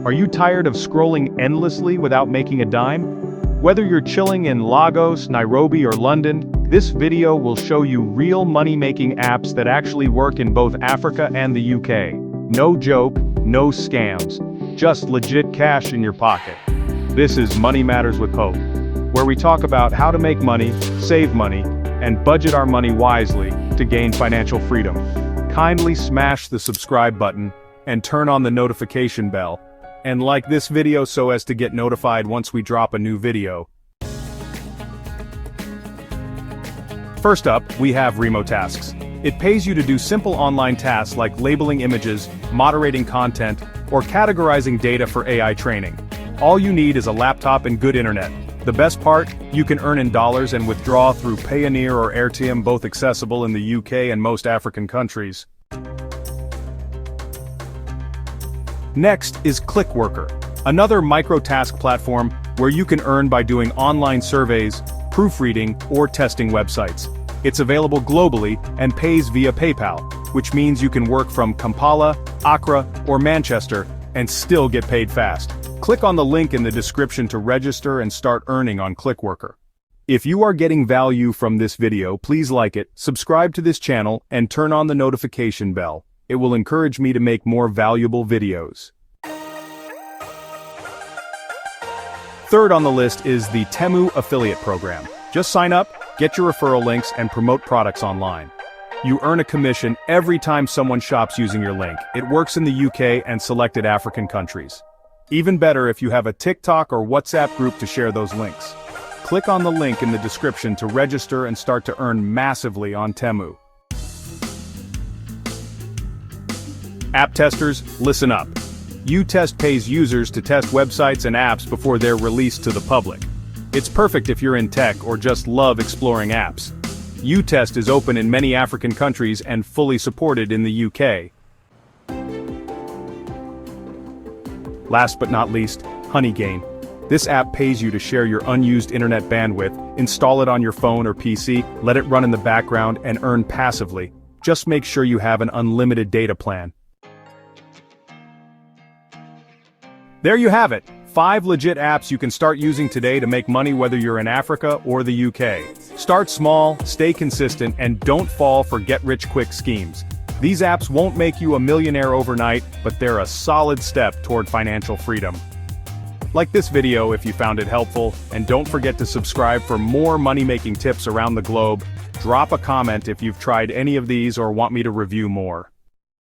Are you tired of scrolling endlessly without making a dime? Whether you're chilling in Lagos, Nairobi, or London, this video will show you real money-making apps that actually work in both Africa and the UK. No joke, no scams, just legit cash in your pocket. This is Money Matters with Hope, where we talk about how to make money, save money, and budget our money wisely to gain financial freedom. Kindly smash the subscribe button and turn on the notification bell, and like this video so as to get notified once we drop a new video. First up, we have Remotasks. It pays you to do simple online tasks like labeling images, moderating content, or categorizing data for AI training. All you need is a laptop and good internet. The best part, you can earn in dollars and withdraw through Payoneer or Airtiem, both accessible in the UK and most African countries. Next is Clickworker, another micro-task platform where you can earn by doing online surveys, proofreading, or testing websites. It's available globally and pays via PayPal, which means you can work from Kampala, Accra, or Manchester and still get paid fast. Click on the link in the description to register and start earning on Clickworker. If you are getting value from this video, please like it, subscribe to this channel, and turn on the notification bell. It will encourage me to make more valuable videos. Third on the list is the Temu affiliate program. Just sign up, get your referral links, and promote products online. You earn a commission every time someone shops using your link. It works in the UK and selected African countries. Even better if you have a TikTok or WhatsApp group to share those links. Click on the link in the description to register and start to earn massively on Temu. App testers, listen up. UTest pays users to test websites and apps before they're released to the public. It's perfect if you're in tech or just love exploring apps. UTest is open in many African countries and fully supported in the UK. Last but not least, Honeygain. This app pays you to share your unused internet bandwidth, install it on your phone or PC, let it run in the background, and earn passively. Just make sure you have an unlimited data plan. There you have it, 5 legit apps you can start using today to make money whether you're in Africa or the UK. Start small, stay consistent, and don't fall for get-rich-quick schemes. These apps won't make you a millionaire overnight, but they're a solid step toward financial freedom. Like this video if you found it helpful, and don't forget to subscribe for more money-making tips around the globe. Drop a comment if you've tried any of these or want me to review more.